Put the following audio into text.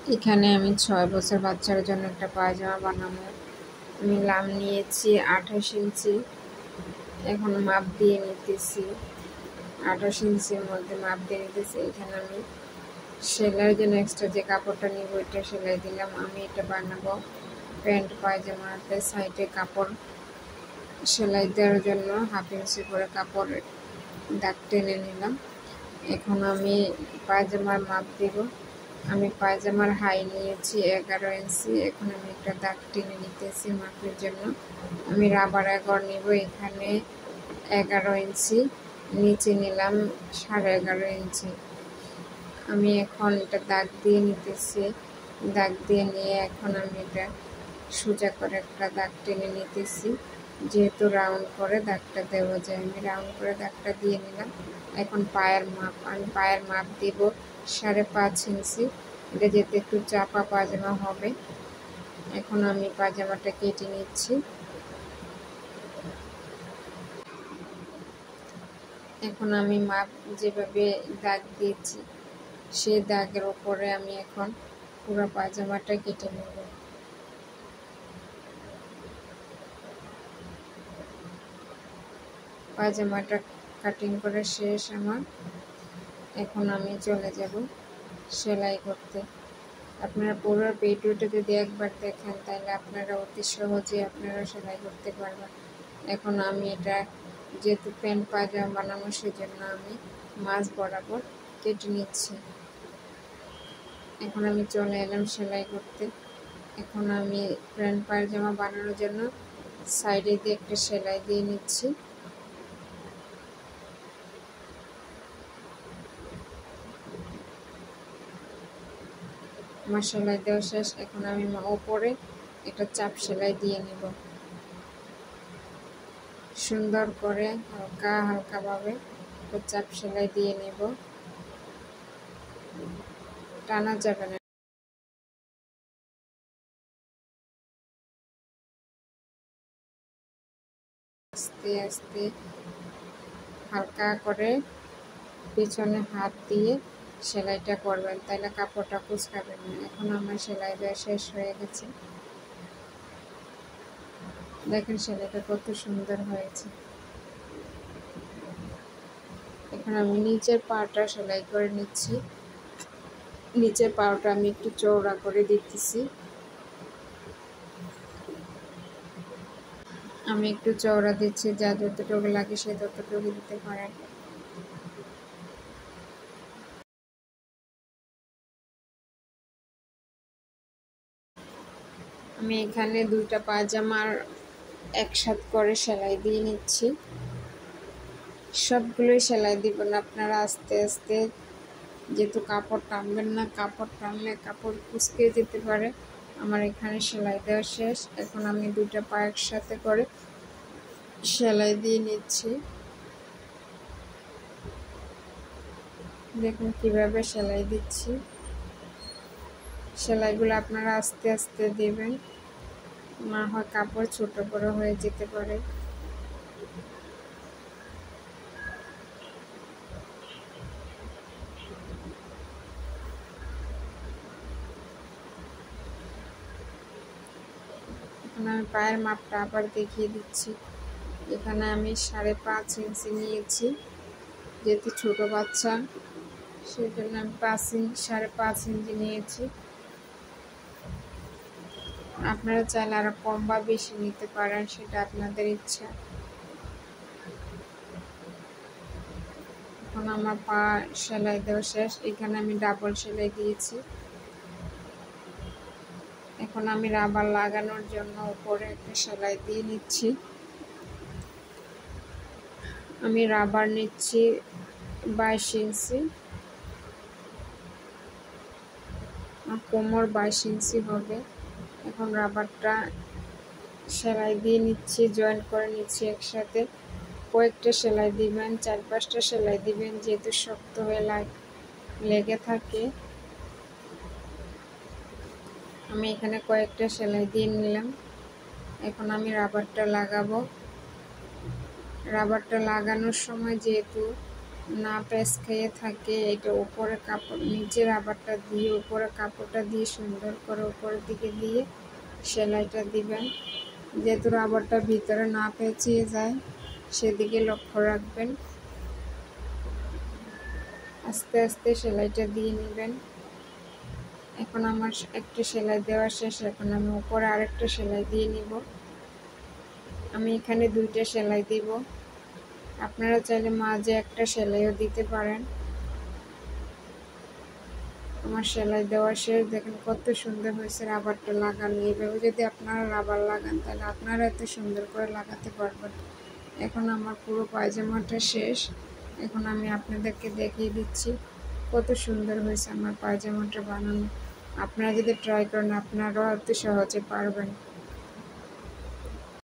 এখানে আমি 6 বছর বাচ্চার জন্য একটা পায়জামা বানাবো। আমি লাম নিয়েছি 28 ইঞ্চি। এখন মাপ দিয়ে নিতেছি, 28 ইঞ্চির মধ্যে মাপ দিয়ে নিতেছি। এখানে আমি সেলাইয়ের জন্য এক্সট্রা যে কাপড়টা নিব এটা সেলাই দিলাম। আমি এটা বানাবো প্যান্ট পায়জামাতে। সাইডে কাপড় সেলাই দেওয়ার জন্য 1/2 ইঞ্চি করে কাপড় দাগ টেনে নিলাম। এখন আমি পায়জামার মাপ দিব। আমি পায়জামার হাই নিয়েছি 11 ইঞ্চি। এখন আমি একটা দাগ টেনে নিতেছি মাপের জন্য। আমি রাবার 11 নিব। এখানে 11 ইঞ্চি, নিচে নিলাম 11.5 ইঞ্চি। আমি এখন এটা দাগ দিয়ে নিতেছি। দাগ দিয়ে নিয়ে এখন আমি এটা সোজা করে একটা দাগ টেনে নিতেছি, যেহেতু রাউন্ড করে দাগটা দেওয়া যায়। আমি রাউন্ড করে দাগটা দিয়ে নিলাম। এখন পায়ের মাপ, আমি পায়ের মাপ দিব 5.5 ইঞ্চি। এটা যেতে একটু চাপা পায়জামা হবে। এখন আমি পায়জামাটা কেটে নিচ্ছি। এখন আমি মাপ যেভাবে দাগ দিয়েছি সেই দাগের উপরে আমি এখন পুরো পায়জামাটা কেটে নেব। পায়জামাটা কাটিং করে শেষ আমার। এখন আমি চলে যাব সেলাই করতে। আপনারা পুরো ভিডিওটা যদি একবার দেখেন তাহলে আপনারা অতি সহজে আপনারা সেলাই করতে পারবেন। এখন আমি এটা যেহেতু প্যান্ট পায়জামা বানাবো সেজন্য আমি মাঝ বরাবর কেটে নিচ্ছি। এখন আমি চলে এলাম সেলাই করতে। এখন আমি প্যান্ট পায়জামা বানানোর জন্য সাইডে দিয়ে একটা সেলাই দিয়ে নিচ্ছি। আমার সেলাই দেওয়া শেষ। এখন আমি ওপরে একটা চাপ সেলাই দিয়ে নেব। সুন্দর করে হালকাভাবে চাপ সেলাই দিয়ে নেব, টানা যাবে না। আস্তে আস্তে হালকা করে পিছনে হাত দিয়ে সেলাইটা করবেন, তাহলে কাপড়টা কুঁচকাবে না। এখন আমার সেলাই দেওয়া শেষ হয়ে গেছে। দেখেন সেলাইটা কত সুন্দর হয়েছে। এখন আমি নিচের পাটা সেলাই করে নিচ্ছি। নিচের পাটা আমি একটু চওড়া করে দিতেছি। আমি একটু চওড়া দিচ্ছি, যা যতটুকু লাগে সে ততটুকু দিতে পারেন। আমি এখানে 2টা পায়জামার একসাথে করে সেলাই দিয়ে নিচ্ছি। সবগুলোই সেলাই দিব না, আপনারা আস্তে আস্তে, যেহেতু কাপড় টানবেন না, কাপড় টানলে কাপড় কুঁচকে যেতে পারে। আমার এখানে সেলাই দেওয়া শেষ। এখন আমি 2টা পা একসাথে করে সেলাই দিয়ে নিচ্ছি। দেখুন কিভাবে সেলাই দিচ্ছি। সেলাইগুলো আপনারা আস্তে আস্তে দেবেন, না হয় কাপড় ছোট বড় হয়ে যেতে পারে। এখন আমি পায়ের মাপটা আবার দেখিয়ে দিচ্ছি। এখানে আমি 5.5 ইঞ্চি নিয়েছি, যেহেতু ছোট বাচ্চা সেজন্য আমি 5.5 ইঞ্চি নিয়েছি। আপনারা চাইলে আরো কম বা বেশি নিতে পারেন, সেটা আপনাদের ইচ্ছা। এখন আমার পা সেলাই দেওয়া শেষ। এখানে আমি ডাবল সেলাই দিয়েছি। এখন আমি রাবার লাগানোর জন্য উপরে একটা সেলাই দিয়ে নিচ্ছি। আমি রাবার নিচ্ছি 22 ইঞ্চি। কোমর 22 ইঞ্চি হবে। এখন রাবারটা সেলাই দিয়ে নিচ্ছি, জয়েন্ট করে নিচ্ছি একসাথে। কয়েকটা সেলাই দিবেন, 4-5টা সেলাই দিবেন, যেহেতু শক্ত হয়ে লেগে থাকে। আমি এখানে কয়েকটা সেলাই দিয়ে নিলাম। এখন আমি রাবারটা লাগাবো। রাবারটা লাগানোর সময় যেহেতু না প্যাঁচ খেয়ে থাকে, এটা উপরে কাপড়, নিচের রাবারটা দিয়ে উপরে কাপড়টা দিয়ে সুন্দর করে উপরের দিকে দিয়ে সেলাইটা দিবেন। যেহেতু রাবারটা ভিতরে না পেঁচিয়ে যায় সেদিকে লক্ষ্য রাখবেন। আস্তে আস্তে সেলাইটা দিয়ে নেবেন। এখন আমার একটা সেলাই দেওয়া শেষ, এখন আমি উপরে আরেকটা সেলাই দিয়ে নিব। আমি এখানে 2টা সেলাই দিব, আপনারা চাইলে মাঝে একটা সেলাইও দিতে পারেন। আমার সেলাই দেওয়া শেষ, দেখেন কত সুন্দর হয়েছে রাবারটা লাগানো। এইভাবে যদি আপনারা রাবার লাগান তাহলে আপনারা এত সুন্দর করে লাগাতে পারবেন। এখন আমার পুরো পায়জামাটা শেষ, এখন আমি আপনাদেরকে দেখিয়ে দিচ্ছি কত সুন্দর হয়েছে আমার পায়জামাটা বানানো। আপনারা যদি ট্রাই করেন আপনারাও এত সহজে পারবেন।